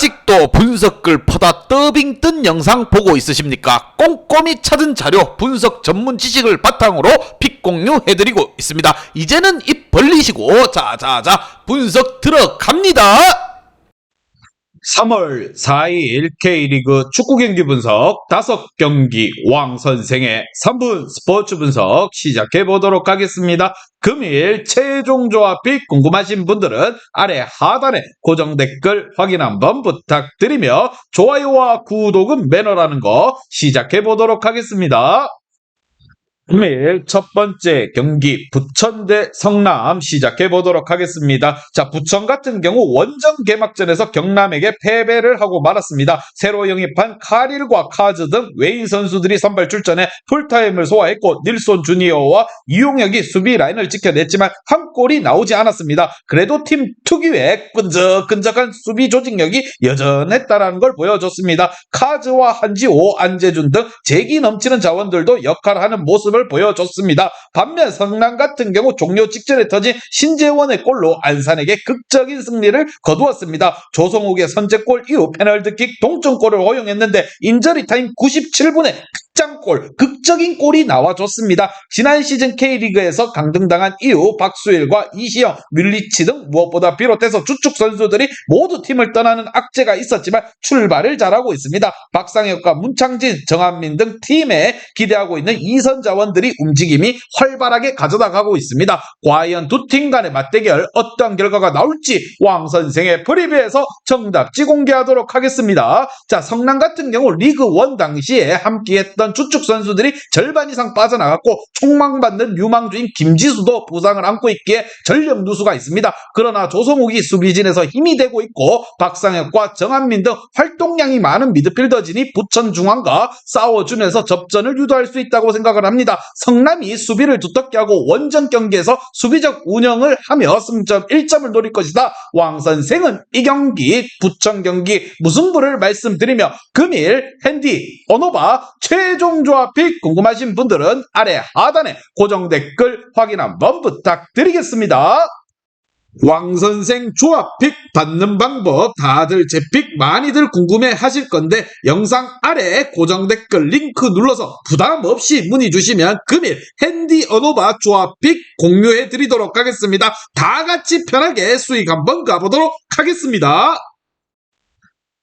아직도 분석글 퍼다 더빙 뜬 영상 보고 있으십니까? 꼼꼼히 찾은 자료, 분석 전문 지식을 바탕으로 픽 공유해드리고 있습니다. 이제는 입 벌리시고 자자자 분석 들어갑니다. 3월 4일 K리그 축구 경기 분석 5경기 왕 선생의 3분 스포츠 분석 시작해 보도록 하겠습니다. 금일 최종 조합이 궁금하신 분들은 아래 하단에 고정 댓글 확인 한번 부탁드리며 좋아요와 구독은 매너라는 거 시작해 보도록 하겠습니다. 금일 첫 번째 경기 부천 대 성남 시작해 보도록 하겠습니다. 자, 부천 같은 경우 원정 개막전에서 경남에게 패배를 하고 말았습니다. 새로 영입한 카릴과 카즈 등 외인 선수들이 선발 출전해 풀타임을 소화했고 닐손 주니어와 이용혁이 수비 라인을 지켜냈지만 한 골이 나오지 않았습니다. 그래도 팀 특유의 끈적끈적한 수비 조직력이 여전했다는 걸 보여줬습니다. 카즈와 한지호, 안재준 등 재기 넘치는 자원들도 역할하는 모습을 보여줬습니다. 반면 성남 같은 경우 종료 직전에 터진 신재원의 골로 안산에게 극적인 승리를 거두었습니다. 조성욱의 선제골 이후 페널티킥 동점골을 허용했는데 인저리 타임 97분에 극장골, 극적인 골이 나와줬습니다. 지난 시즌 K리그에서 강등당한 이후 박수일과 이시영, 뮬리치 등 무엇보다 비롯해서 주축 선수들이 모두 팀을 떠나는 악재가 있었지만 출발을 잘하고 있습니다. 박상혁과 문창진, 정한민 등 팀에 기대하고 있는 이선 자원들이 움직임이 활발하게 가져나가고 있습니다. 과연 두 팀 간의 맞대결 어떤 결과가 나올지 왕 선생의 프리뷰에서 정답지 공개하도록 하겠습니다. 자, 성남 같은 경우 리그 1 당시에 함께했던 주축 선수들이 절반 이상 빠져나갔고 총망받는 유망주인 김지수도 부상을 안고 있기에 전력 누수가 있습니다. 그러나 조성욱이 수비진에서 힘이 되고 있고 박상혁과 정한민 등 활동량이 많은 미드필더진이 부천 중앙과 싸워주면서 접전을 유도할 수 있다고 생각을 합니다. 성남이 수비를 두텁게 하고 원정 경기에서 수비적 운영을 하며 승점 1점을 노릴 것이다. 왕 선생은 이 경기 부천 경기 무승부를 말씀드리며 금일 핸디 언어바 최종 조합이 궁금하신 분들은 아래 하단에 고정 댓글 확인 한번 부탁드리겠습니다. 왕선생 조합픽 받는 방법 다들 제 픽 많이들 궁금해 하실 건데 영상 아래 고정 댓글 링크 눌러서 부담 없이 문의 주시면 금일 핸디 언어바 조합픽 공유해 드리도록 하겠습니다. 다 같이 편하게 수익 한번 가보도록 하겠습니다.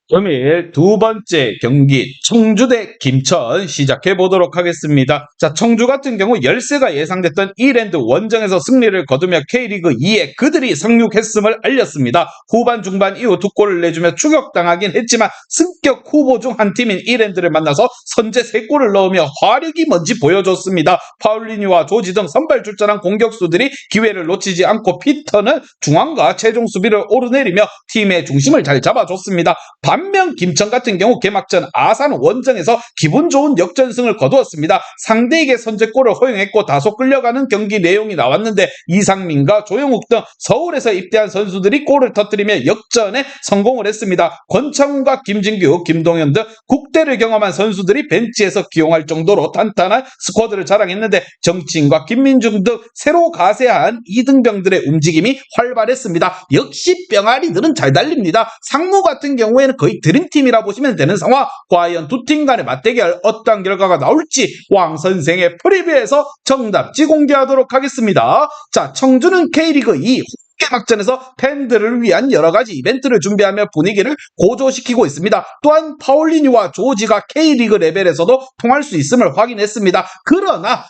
금일 두 번째 경기 청주 대 김천 시작해 보도록 하겠습니다. 자, 청주 같은 경우 열세가 예상됐던 이랜드 원정에서 승리를 거두며 K리그 2에 그들이 상륙했음을 알렸습니다. 후반 중반 이후 두 골을 내주며 추격당하긴 했지만 승격 후보 중 한 팀인 이랜드를 만나서 선제 3골을 넣으며 화력이 뭔지 보여줬습니다. 파울리니와 조지 등 선발 출전한 공격수들이 기회를 놓치지 않고 피터는 중앙과 최종 수비를 오르내리며 팀의 중심을 잘 잡아줬습니다. 반면 김천 같은 경우 개막전 아산 원정에서 기분 좋은 역전승을 거두었습니다. 상대에게 선제골을 허용했고 다소 끌려가는 경기 내용이 나왔는데 이상민과 조영욱 등 서울에서 입대한 선수들이 골을 터뜨리며 역전에 성공을 했습니다. 권창훈과 김진규, 김동현 등 국대를 경험한 선수들이 벤치에서 기용할 정도로 탄탄한 스쿼드를 자랑했는데 정치인과 김민중 등 새로 가세한 이등병들의 움직임이 활발했습니다. 역시 병아리들은 잘 달립니다. 상무 같은 경우에는 거의 드림팀이라 보시면 되는 상황. 과연 두 팀 간의 맞대결 어떤 결과가 나올지 왕 선생의 프리뷰에서 정답지 공개하도록 하겠습니다. 자, 청주는 K리그 2 개막전에서 팬들을 위한 여러가지 이벤트를 준비하며 분위기를 고조시키고 있습니다. 또한 파울리니와 조지가 K리그 레벨에서도 통할 수 있음을 확인했습니다. 그러나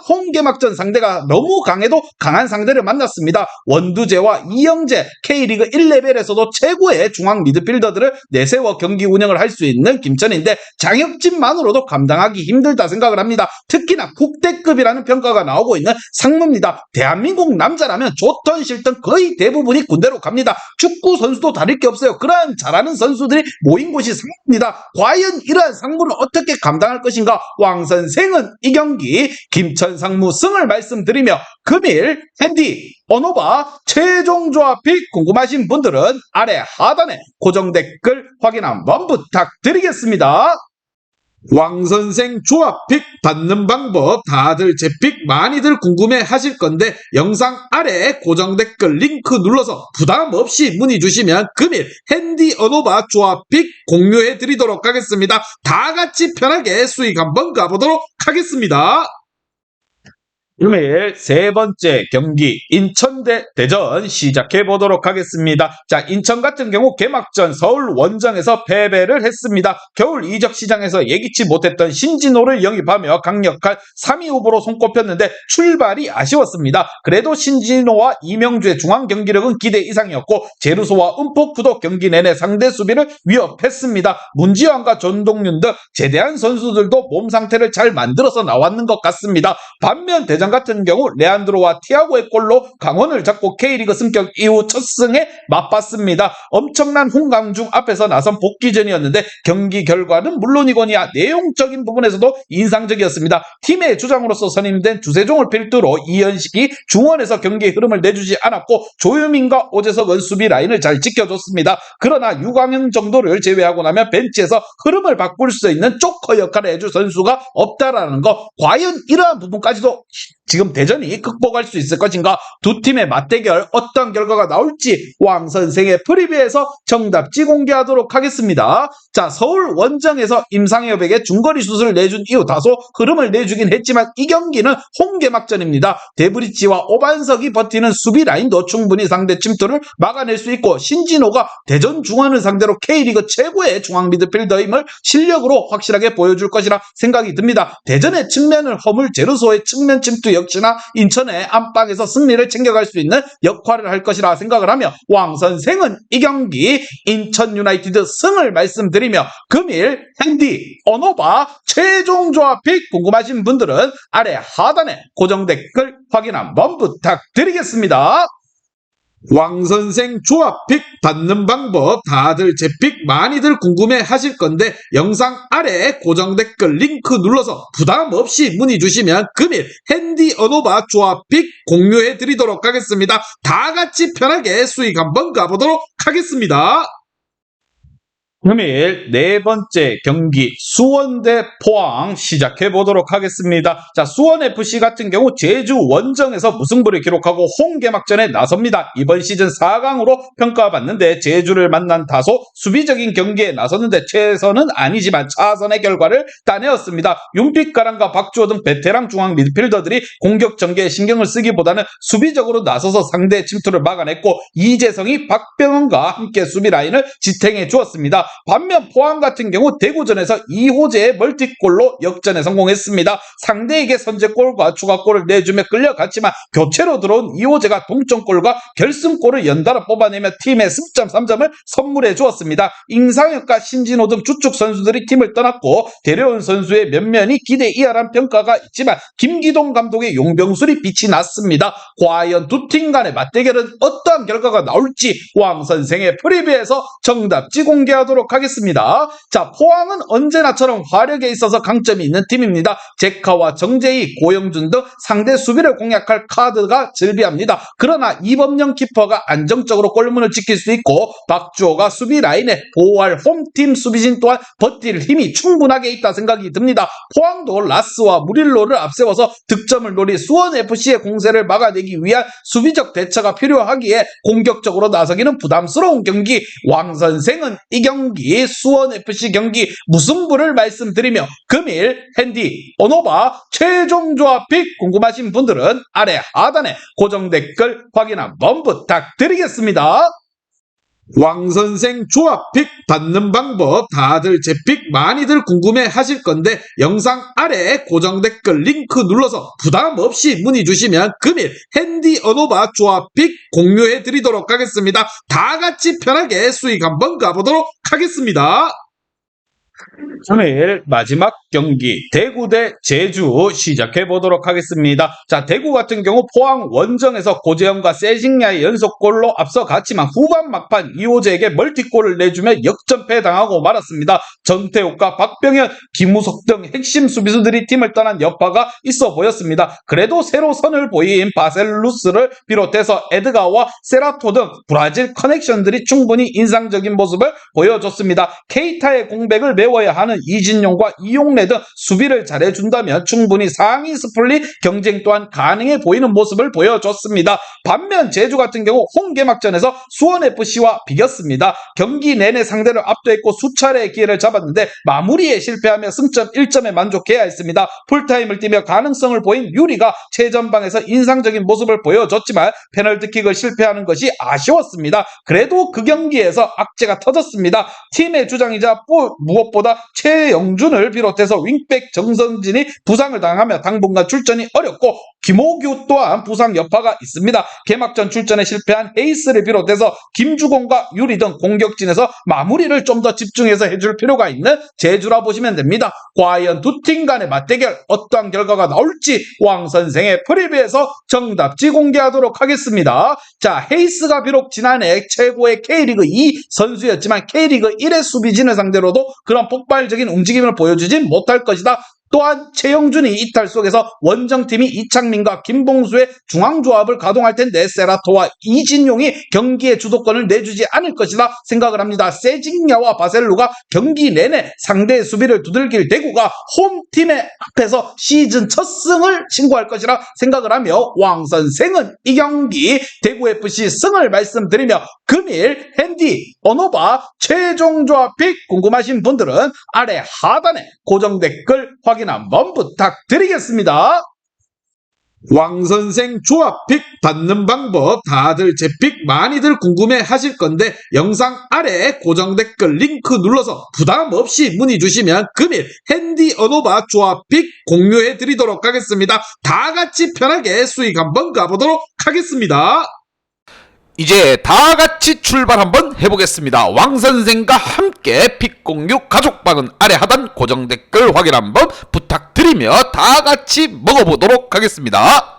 홈개막전 상대가 너무 강해도 강한 상대를 만났습니다. 원두재와 이영재 K리그 1레벨에서도 최고의 중앙 미드필더들을 내세워 경기 운영을 할 수 있는 김천인데 장혁진만으로도 감당하기 힘들다 생각을 합니다. 특히나 국대급이라는 평가가 나오고 있는 상무입니다. 대한민국 남자라면 좋던 실던 거의 대부분이 군대로 갑니다. 축구 선수도 다를 게 없어요. 그러한 잘하는 선수들이 모인 곳이 상무입니다. 과연 이러한 상무를 어떻게 감당할 것인가? 왕 선생은 이 경기 김천 상무 승을 말씀드리며 금일 핸디 언어바 최종 조합이 궁금하신 분들은 아래 하단에 고정 댓글 확인 한번 부탁드리겠습니다. 왕선생 조합픽 받는 방법 다들 제 픽 많이들 궁금해 하실 건데 영상 아래 고정 댓글 링크 눌러서 부담 없이 문의 주시면 금일 핸디 언어바 조합픽 공유해 드리도록 하겠습니다. 다 같이 편하게 수익 한번 가보도록 하겠습니다. 금일 세 번째 경기 인천 대 대전 시작해 보도록 하겠습니다. 자, 인천 같은 경우 개막전 서울 원정에서 패배를 했습니다. 겨울 이적 시장에서 예기치 못했던 신진호를 영입하며 강력한 3위 후보로 손꼽혔는데 출발이 아쉬웠습니다. 그래도 신진호와 이명주의 중앙 경기력은 기대 이상이었고 제루소와 은포크도 경기 내내 상대 수비를 위협했습니다. 문지환과 전동윤 등 제대한 선수들도 몸 상태를 잘 만들어서 나왔는 것 같습니다. 반면 대전 같은 경우 레안드로와 티아고의 골로 강원을 잡고 K리그 승격 이후 첫 승에 맛봤습니다. 엄청난 홍강중 앞에서 나선 복귀전이었는데 경기 결과는 물론이거니와 내용적인 부분에서도 인상적이었습니다. 팀의 주장으로서 선임된 주세종을 필두로 이현식이 중원에서 경기의 흐름을 내주지 않았고 조유민과 오재석은 수비 라인을 잘 지켜줬습니다. 그러나 유광현 정도를 제외하고 나면 벤치에서 흐름을 바꿀 수 있는 조커 역할을 해줄 선수가 없다라는 거, 과연 이러한 부분까지도 지금 대전이 극복할 수 있을 것인가? 두 팀의 맞대결 어떤 결과가 나올지 왕선생의 프리뷰에서 정답지 공개하도록 하겠습니다. 자, 서울 원정에서 임상엽에게 중거리 슛을 내준 이후 다소 흐름을 내주긴 했지만 이 경기는 홈개막전입니다. 데브리치와 오반석이 버티는 수비 라인도 충분히 상대 침투를 막아낼 수 있고 신진호가 대전 중원을 상대로 K리그 최고의 중앙 미드필더임을 실력으로 확실하게 보여줄 것이라 생각이 듭니다. 대전의 측면을 허물 제루소의 측면 침투 역시나 인천의 안방에서 승리를 챙겨갈 수 있는 역할을 할 것이라 생각을 하며 왕선생은 이 경기 인천 유나이티드 승을 말씀드리며 금일 핸디 언어바 최종 조합픽 궁금하신 분들은 아래 하단에 고정 댓글 확인 한번 부탁드리겠습니다. 왕선생 조합픽 받는 방법 다들 제 픽 많이들 궁금해 하실 건데 영상 아래 고정 댓글 링크 눌러서 부담 없이 문의 주시면 금일 핸디 언어바 조합픽 공유해 드리도록 하겠습니다. 다 같이 편하게 수익 한번 가보도록 하겠습니다. 금일 네 번째 경기 수원 대 포항 시작해 보도록 하겠습니다. 자, 수원FC 같은 경우 제주 원정에서 무승부를 기록하고 홈개막전에 나섭니다. 이번 시즌 4강으로 평가받는데 제주를 만난 다소 수비적인 경기에 나섰는데 최선은 아니지만 차선의 결과를 따내었습니다. 윤빛가랑과 박주호 등 베테랑 중앙 미드필더들이 공격 전개에 신경을 쓰기보다는 수비적으로 나서서 상대 침투를 막아냈고 이재성이 박병헌과 함께 수비 라인을 지탱해 주었습니다. 반면 포항 같은 경우 대구전에서 이호재의 멀티골로 역전에 성공했습니다. 상대에게 선제골과 추가골을 내주며 끌려갔지만 교체로 들어온 이호재가 동점골과 결승골을 연달아 뽑아내며 팀의 승점 3점을 선물해 주었습니다. 임상혁과 신진호 등 주축 선수들이 팀을 떠났고 데려온 선수의 면면이 기대 이하란 평가가 있지만 김기동 감독의 용병술이 빛이 났습니다. 과연 두 팀 간의 맞대결은 어떠한 결과가 나올지 왕선생의 프리뷰에서 정답지 공개하도록 하겠습니다. 자, 포항은 언제나처럼 화력에 있어서 강점이 있는 팀입니다. 제카와 정재희, 고영준 등 상대 수비를 공략할 카드가 즐비합니다. 그러나 이범영 키퍼가 안정적으로 골문을 지킬 수 있고 박주호가 수비 라인에 보호할 홈팀 수비진 또한 버틸 힘이 충분하게 있다 생각이 듭니다. 포항도 라스와 무릴로를 앞세워서 득점을 노릴 수원FC의 공세를 막아내기 위한 수비적 대처가 필요하기에 공격적으로 나서기는 부담스러운 경기. 왕선생은 이 경기 수원FC 경기 무승부를 말씀드리며 금일 핸디 언어바 최종 조합픽 궁금하신 분들은 아래 하단에 고정 댓글 확인 한번 부탁드리겠습니다. 왕선생 조합픽 받는 방법 다들 제 픽 많이들 궁금해 하실 건데 영상 아래 고정 댓글 링크 눌러서 부담 없이 문의 주시면 금일 핸디 언어바 조합픽 공유해 드리도록 하겠습니다. 다 같이 편하게 수익 한번 가보도록 하겠습니다. 금일 마지막 경기 대구 대 제주 시작해 보도록 하겠습니다. 자, 대구 같은 경우 포항 원정에서 고재현과 세징야의 연속골로 앞서갔지만 후반 막판 이호재에게 멀티골을 내주며 역전패 당하고 말았습니다. 전태욱과 박병현, 김우석 등 핵심 수비수들이 팀을 떠난 여파가 있어 보였습니다. 그래도 새로 선을 보인 바셀루스를 비롯해서 에드가와 세라토 등 브라질 커넥션들이 충분히 인상적인 모습을 보여줬습니다. 케이타의 공백을 메워야 바꿔야 하는 이진용과 이용래 등 수비를 잘해준다면 충분히 상위 스플릿 경쟁 또한 가능해 보이는 모습을 보여줬습니다. 반면 제주 같은 경우 홈개막전에서 수원FC와 비겼습니다. 경기 내내 상대를 압도했고 수차례의 기회를 잡았는데 마무리에 실패하며 승점 1점에 만족해야 했습니다. 풀타임을 뛰며 가능성을 보인 유리가 최전방에서 인상적인 모습을 보여줬지만 페널티킥을 실패하는 것이 아쉬웠습니다. 그래도 그 경기에서 악재가 터졌습니다. 팀의 주장이자 무엇보다 최영준을 비롯해서 윙백 정성진이 부상을 당하며 당분간 출전이 어렵고 김호규 또한 부상 여파가 있습니다. 개막전 출전에 실패한 헤이스를 비롯해서 김주공과 유리 등 공격진에서 마무리를 좀 더 집중해서 해줄 필요가 있는 제주라 보시면 됩니다. 과연 두 팀 간의 맞대결 어떠한 결과가 나올지 왕 선생의 프리뷰에서 정답지 공개하도록 하겠습니다. 자, 헤이스가 비록 지난해 최고의 K리그 2 선수였지만 K리그 1의 수비진을 상대로도 그런 폭발적인 움직임을 보여주진 못할 것이다. 또한 최영준이 이탈 속에서 원정팀이 이창민과 김봉수의 중앙조합을 가동할 텐데 세라토와 이진용이 경기의 주도권을 내주지 않을 것이다 생각을 합니다. 세징야와 바셀루가 경기 내내 상대의 수비를 두들길 대구가 홈팀의 앞에서 시즌 첫 승을 신고할 것이라 생각을 하며 왕 선생은 이 경기 대구FC 승을 말씀드리며 금일 핸디 언어바 최종 조합픽 궁금하신 분들은 아래 하단에 고정 댓글 확인 한번 부탁드리겠습니다. 왕선생 조합픽 받는 방법 다들 제 픽 많이들 궁금해 하실 건데 영상 아래 고정 댓글 링크 눌러서 부담 없이 문의 주시면 금일 핸디 언어바 조합픽 공유해 드리도록 하겠습니다. 다 같이 편하게 수익 한번 가보도록 하겠습니다. 이제 다 같이 출발 한번 해보겠습니다. 왕선생과 함께 픽 공유 가족방은 아래 하단 고정 댓글 확인 한번 부탁드리며 다 같이 먹어보도록 하겠습니다.